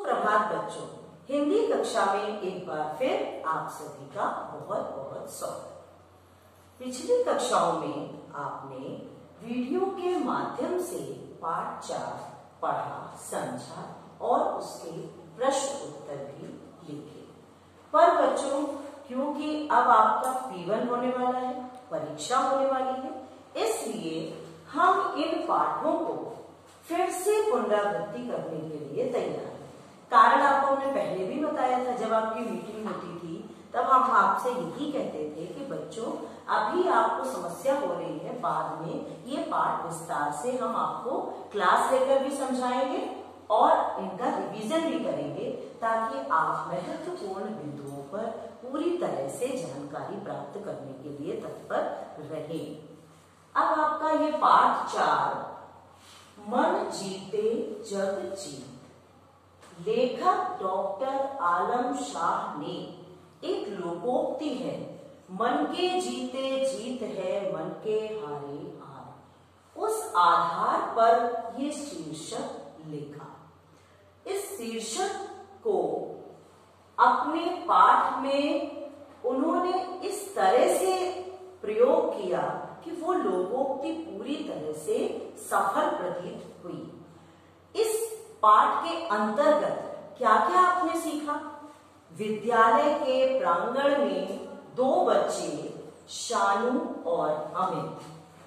सुप्रभात बच्चों, हिंदी कक्षा में एक बार फिर आप सभी का बहुत बहुत स्वागत। पिछली कक्षाओं में आपने वीडियो के माध्यम से पाठ 4 पढ़ा, समझा और उसके प्रश्न उत्तर भी लिखे। पर बच्चों, क्योंकि अब आपका P1 होने वाला है, परीक्षा होने वाली है, इसलिए हम इन पाठों को फिर से पुनरावृत्ति करने के लिए तैयार हैं। कारण आपको हमने पहले भी बताया था, जब आपकी मीटिंग होती थी तब हम आपसे यही कहते थे कि बच्चों अभी आपको समस्या हो रही है, बाद में ये पाठ विस्तार से हम आपको क्लास लेकर भी समझाएंगे और इनका रिवीजन भी करेंगे, ताकि आप महत्वपूर्ण बिंदुओं पर पूरी तरह से जानकारी प्राप्त करने के लिए तत्पर रहें। अब आपका ये पाठ 4 मन जीते जग जीत, लेखक डॉक्टर आलम शाह ने एक लोकोक्ति है, मन के जीते जीत है, मन के हारे हार। उस आधार पर ये शीर्षक लिखा। इस शीर्षक को अपने पाठ में उन्होंने इस तरह से प्रयोग किया कि वो लोकोक्ति पूरी तरह से सफल प्रतीत हुई। इस पाठ के अंतर्गत क्या क्या आपने सीखा? विद्यालय के प्रांगण में 2 बच्चे शानू और अमित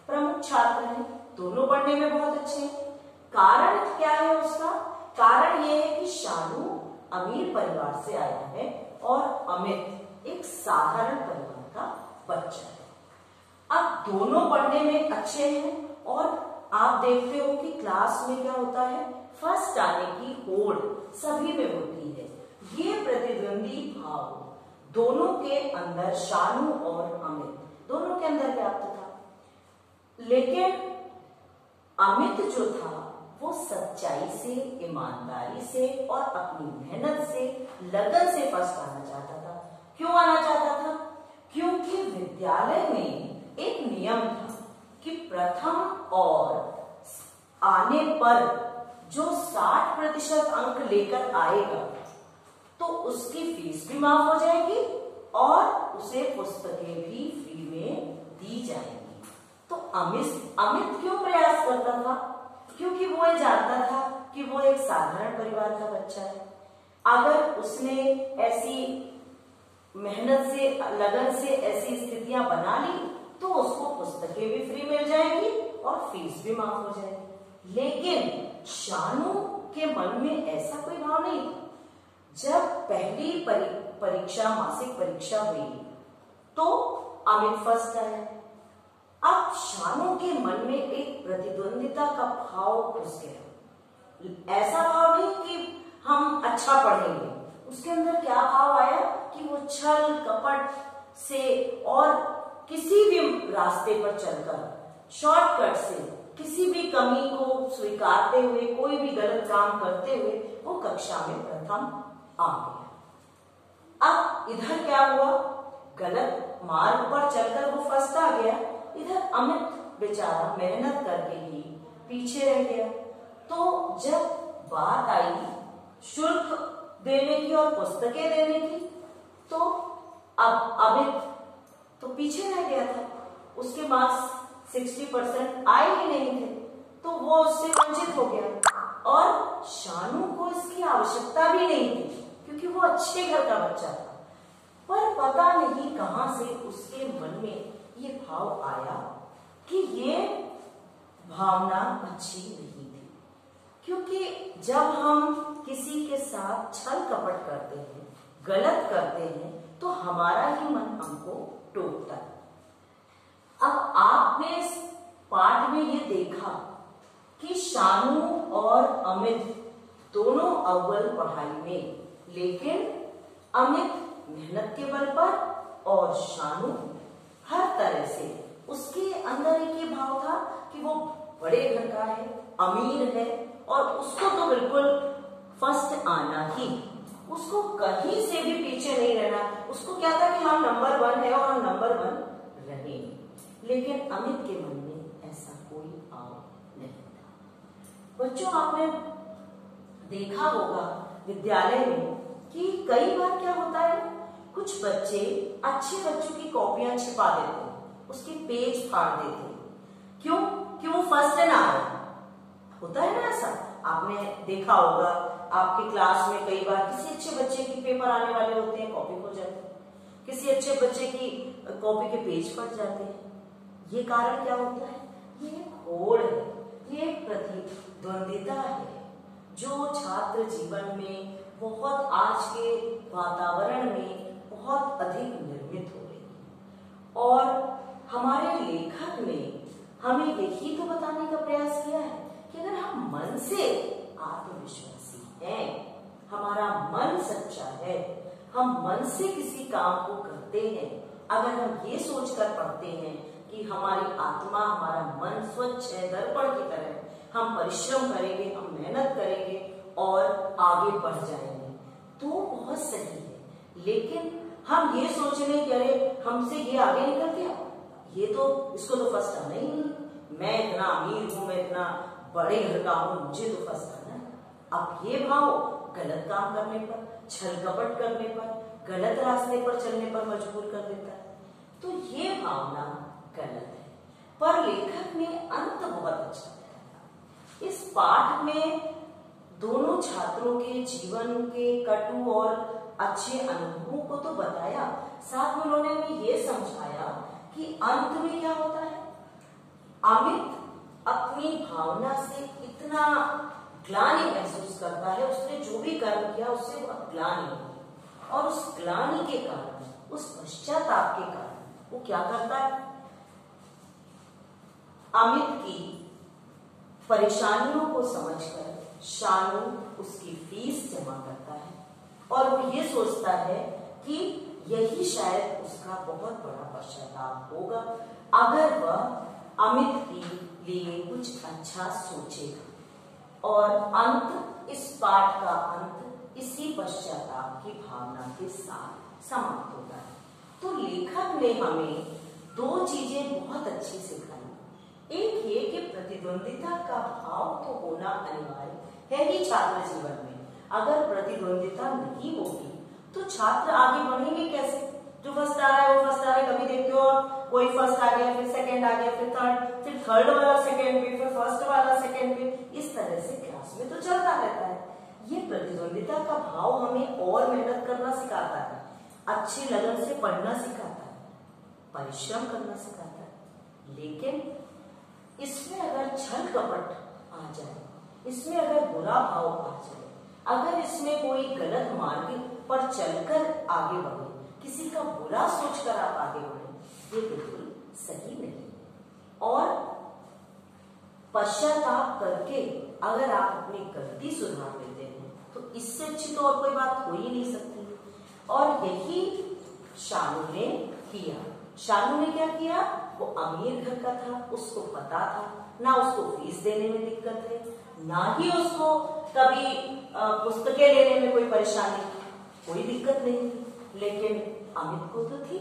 प्रमुख छात्र हैं, दोनों पढ़ने में बहुत अच्छे हैं। कारण क्या है उसका? कारण ये है कि शानू अमीर परिवार से आया है और अमित एक साधारण परिवार का बच्चा है। अब दोनों पढ़ने में अच्छे हैं और आप देखते हो कि क्लास में क्या होता है, फर्स्ट आने की होड़ सभी में होती है। ये प्रतिद्वंदी भाव दोनों के अंदर, शानू और अमित दोनों के अंदर व्याप्त था। लेकिन अमित जो था वो सच्चाई से, ईमानदारी से और अपनी मेहनत से, लगन से फर्स्ट आना चाहता था। क्यों आना चाहता था? क्योंकि विद्यालय में एक नियम था कि प्रथम और आने पर जो 60% अंक लेकर आएगा तो उसकी फीस भी माफ हो जाएगी और उसे पुस्तकें भी फ्री में दी जाएंगी। तो अमित क्यों प्रयास करता था? क्योंकि वो ये जानता था कि वो एक साधारण परिवार का बच्चा है। अगर उसने ऐसी मेहनत से, लगन से ऐसी स्थितियां बना ली तो उसको पुस्तकें भी फ्री मिल जाएंगी और फीस भी माफ हो जाएगी। लेकिन शानू के मन में ऐसा कोई भाव नहीं था। जब पहली परीक्षा, मासिक परीक्षा हुई तो अमित फर्स्ट आया। अब शानू के मन में एक प्रतिद्वंदिता का भाव घुस गया। ऐसा भाव नहीं कि हम अच्छा पढ़ेंगे, उसके अंदर क्या भाव आया कि वो छल कपट से और किसी भी रास्ते पर चलकर, शॉर्टकट से, किसी भी कमी को स्वीकारते हुए, कोई भी गलत काम करते हुए वो कक्षा में प्रथम आ गया। अब इधर क्या हुआ? गलत मार्ग पर चलकर वो फर्स्ट आ गया, इधर अमित बेचारा मेहनत करके ही पीछे रह गया। तो जब बात आई शुल्क देने की और पुस्तकें देने की, तो अब अमित तो पीछे रह गया था। उसके मार्क्स 60% आए ही नहीं थे, तो वो उससे वंचित हो गया। और शानू को इसकी आवश्यकता भी नहीं थी, क्योंकि वो अच्छे घर का बच्चा था। पर पता नहीं कहां से उसके मन में ये भाव आया कि ये भावना अच्छी नहीं थी। क्योंकि जब हम किसी के साथ छल कपट करते हैं, गलत करते हैं, तो हमारा ही मन हमको टोकता है। अब आपने इस पाठ में ये देखा कि शानू और अमित दोनों अव्वल पढ़ाई में, लेकिन अमित मेहनत के बल पर और शानू हर तरह से, उसके अंदर एक ये भाव था कि वो बड़े घर का है, अमीर है और उसको तो बिल्कुल फर्स्ट आना ही, उसको कहीं से भी पीछे नहीं रहना। उसको क्या था कि हम नंबर 1 है और हम नंबर 1 रहेंगे। लेकिन अमित के मन में ऐसा कोई भाव नहीं था। बच्चों, आपने देखा होगा विद्यालय में कि कई बार क्या होता है, कुछ बच्चे अच्छे बच्चों की कॉपियां छिपा देते हैं, उसके पेज फाड़ देते हैं। क्यों फर्स्ट ना आए? होता है ना ऐसा, आपने देखा होगा आपके क्लास में कई बार किसी अच्छे बच्चे की पेपर आने वाले होते हैं, कॉपी खो जाती है, किसी अच्छे बच्चे की कॉपी के पेज फट जाते हैं। ये कारण क्या होता है? ये एक होड़ है, ये एक प्रतिद्वंदिता है जो छात्र जीवन में बहुत, आज के वातावरण में बहुत अधिक निर्मित हो रही है। और हमारे लेखक ने हमें यही तो बताने का प्रयास किया है कि अगर हम मन से आत्मविश्वासी हैं, हमारा मन सच्चा है, हम मन से किसी काम को करते हैं, अगर हम ये सोचकर पढ़ते हैं कि हमारी आत्मा, हमारा मन स्वच्छ है, दर्पण की तरह, हम परिश्रम करेंगे, हम मेहनत करेंगे और आगे बढ़ जाएंगे, तो बहुत सही है। लेकिन हम ये सोच रहे कि अरे हमसे ये आगे निकल गया, ये तो, इसको तो फर्स्ट आना ही नहीं, मैं इतना अमीर हूं, मैं इतना बड़े घर का हूं, मुझे तो फर्स्ट आना है। अब ये भाव गलत काम करने पर, छल कपट करने पर, गलत रास्ते पर चलने पर मजबूर कर देता है। तो ये भावना गलत है। पर लेखक ने अंत बहुत अच्छा दिया। इस पाठ में दोनों छात्रों के जीवन के कटु और अच्छे अनुभवों को तो बताया, साथ में उन्होंने हमें ये समझाया कि अंत में क्या होता है। अमित अपनी भावना से इतना ग्लानि महसूस करता है, उसने जो भी कर्म किया उससे वो ग्लानि हुई, और उस ग्लानि के कारण, उस पश्चाताप के कारण वो क्या करता है, अमित की परेशानियों को समझकर शानू उसकी फीस जमा करता है, और वो ये सोचता है कि यही शायद उसका बहुत बड़ा पश्चाताप होगा अगर वह अमित के लिए कुछ अच्छा सोचेगा। और अंत, इस पाठ का अंत इसी पश्चाताप की भावना के साथ समाप्त होता है। तो लेखक ने हमें दो चीजें बहुत अच्छी सिखाई। एक ये कि प्रतिद्वंदिता का भाव तो होना अनिवार्य है ही छात्र जीवन में। अगर प्रतिद्वंदिता नहीं होगी तो छात्र आगे बढ़ेंगे कैसे? जो फर्स्ट आ रहा है वो फर्स्ट आ रहा है, कभी देखते हो कोई फर्स्ट आ गया, फिर सेकंड आ गया, फिर थर्ड वाला सेकंड पे, फिर फर्स्ट वाला सेकंड पे, इस तरह से क्लास में तो चलता रहता है। ये प्रतिद्वंदिता का भाव हमें और मेहनत करना सिखाता है, अच्छी लगन से पढ़ना सिखाता है, परिश्रम करना सिखाता है। लेकिन इसमें अगर छल कपट आ जाए, इसमें अगर बुरा भाव आ जाए, अगर इसमें कोई गलत मार्ग पर चलकर आगे बढ़े, किसी का बुरा सोचकर आप आगे बढ़े, ये बिल्कुल सही नहीं। और पश्चाताप करके अगर आप अपनी गलती सुधार लेते हैं तो इससे अच्छी तो और कोई बात हो ही नहीं सकती। और यही शानू ने किया। शानू ने क्या किया? वो अमीर घर का था, उसको पता था, ना उसको फीस देने में दिक्कत है, ना ही उसको कभी पुस्तकें लेने में कोई परेशानी, कोई दिक्कत नहीं थी। लेकिन अमित को तो थी।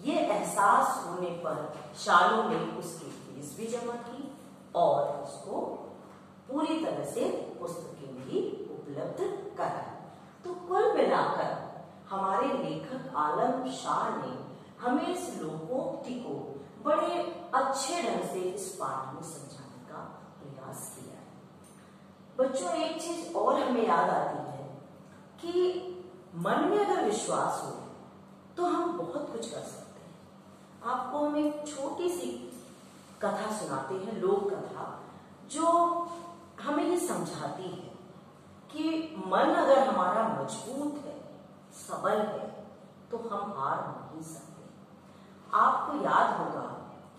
ये एहसास होने पर शानू ने उसकी फीस भी जमा की और उसको पूरी तरह से पुस्तकें भी उपलब्ध कराई। तो कुल मिलाकर हमारे लेखक आलम शाह ने हमें इस लोकोक्ति को बड़े अच्छे ढंग से इस पाठ में समझाने का प्रयास किया है। बच्चों, एक चीज और हमें याद आती है कि मन में अगर विश्वास हो तो हम बहुत कुछ कर सकते हैं। आपको हम एक छोटी सी कथा सुनाते हैं, लोक कथा, जो हमें ये समझाती है कि मन अगर हमारा मजबूत है, सबल है, तो हम हार नहीं सकते। आपको याद होगा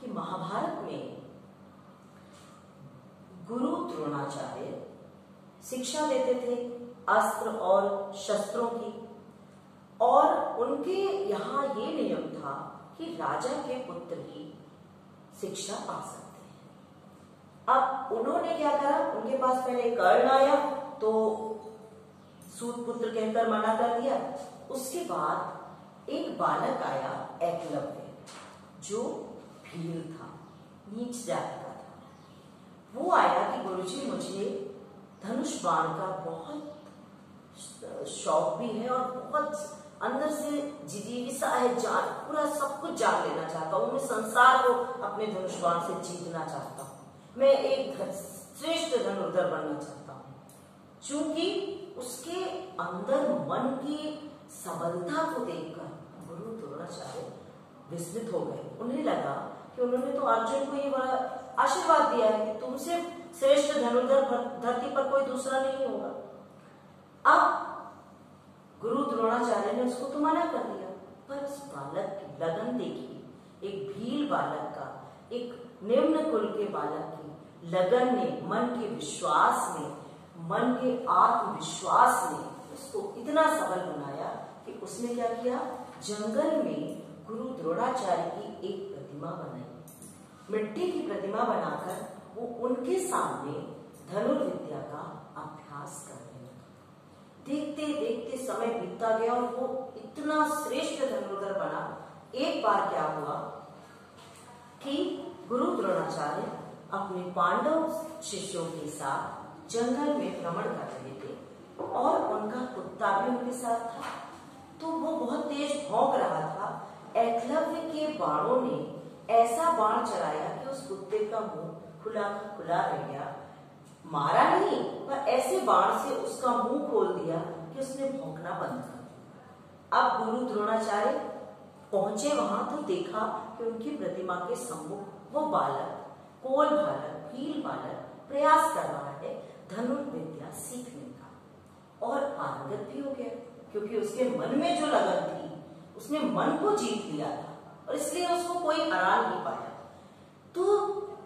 कि महाभारत में गुरु द्रोणाचार्य शिक्षा देते थे अस्त्र और शस्त्रों की, और उनके यहाँ ये नियम था कि राजा के पुत्र ही शिक्षा पा सकते हैं। अब उन्होंने क्या करा, उनके पास पहले कर्ण आया तो सूत पुत्र कहकर मना कर दिया। उसके बाद एक बालक आया एकलव्य, जो भील था, नीच जाति का था। वो आया कि गुरुजी मुझे धनुष बाण का बहुत शौक भी है और बहुत अंदर से जिजीविसा है, जान पूरा सब कुछ जान लेना चाहता हूँ। मैं संसार को अपने धनुष बाण से जीतना चाहता हूँ। मैं एक श्रेष्ठ धनुर्धर बनना चाहता हूँ। चूंकि उसके अंदर मन की सबलता को देखकर गुरु द्रोणाचार्य विस्मित हो गए। उन्हें लगा कि उन्होंने तो अर्जुन को ये बड़ा आशीर्वाद दिया है कि तुमसे श्रेष्ठ धनुर्धर धरती पर कोई दूसरा नहीं होगा। अब गुरु द्रोणाचार्य ने उसको तो मना कर दिया, पर उस बालक की लगन देखी। एक भील बालक का, एक निम्न कुल के बालक की लगन ने, मन के विश्वास ने, मन के आत्मविश्वास ने उसको इतना सबल बनाया कि उसने क्या किया, जंगल में गुरु द्रोणाचार्य की एक प्रतिमा बनाई। मिट्टी की प्रतिमा बनाकर वो उनके सामने धनुर्विद्या का अभ्यास करने लगा। देखते देखते समय बीतता गया और वो इतना श्रेष्ठ धनुर्धर बना। एक बार क्या हुआ कि गुरु द्रोणाचार्य अपने पांडव शिष्यों के साथ जंगल में भ्रमण कर रहे थे और उनका कुत्ता भी उनके साथ था। तो वो बहुत तेज भौंक रहा था। एकलव्य के बाणों ने ऐसा बाण चलाया कि उस कुत्ते का मुंह खुला खुला रह गया। मारा नहीं, पर ऐसे बाण से उसका मुंह खोल दिया कि उसने भौंकना बंद कर दिया। अब गुरु द्रोणाचार्य पहुंचे वहां तो देखा कि उनकी प्रतिमा के सम्मुख वो बालक, कोल बालक, भील बालक प्रयास कर रहा है धनुर्विद्या सीखने का और पारंगत भी हो गया, क्योंकि उसके मन में जो लगन थी उसने मन को जीत लिया था और इसलिए उसको कोई हरा नहीं पाया। तो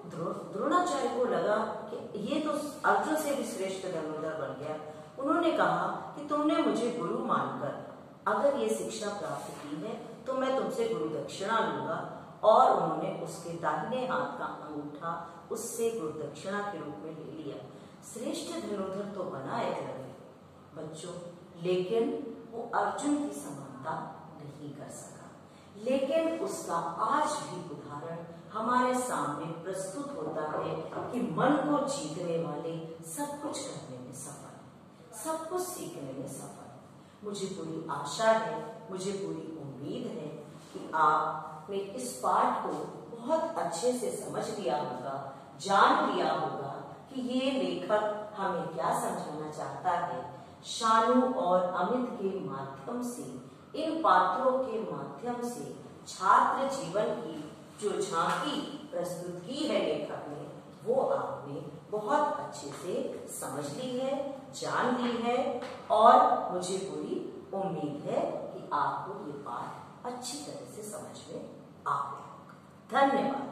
द्रोणाचार्य को लगा कि ये तो अर्जुन से भी श्रेष्ठ धनुर्धर बन गया। उन्होंने कहा कि तुमने मुझे गुरु मानकर अगर ये शिक्षा प्राप्त की है तो मैं तुमसे गुरु दक्षिणा लूंगा। और उन्होंने उसके दाहिने हाथ का अंगूठा उससे गुरु दक्षिणा के रूप में ले लिया। श्रेष्ठ धनुर्धर तो बना एकलव्य बच्चों, लेकिन वो अर्जुन की समानता नहीं कर सका। लेकिन उसका आज भी उदाहरण हमारे सामने प्रस्तुत होता है कि मन को जीतने वाले सब कुछ करने में सफल है, सब कुछ सीखने में सफल है। मुझे पूरी आशा है, मुझे पूरी उम्मीद है कि आपने इस पाठ को बहुत अच्छे से समझ लिया होगा, जान लिया होगा कि ये लेखक हमें क्या समझाना चाहता है। शानु और अमित के माध्यम से, इन पात्रों के माध्यम से छात्र जीवन की जो झांकी प्रस्तुत की है लेखक ने, वो आपने बहुत अच्छे से समझ ली है, जान ली है और मुझे पूरी उम्मीद है कि आपको ये पाठ अच्छी तरह से समझ में आ गया। धन्यवाद।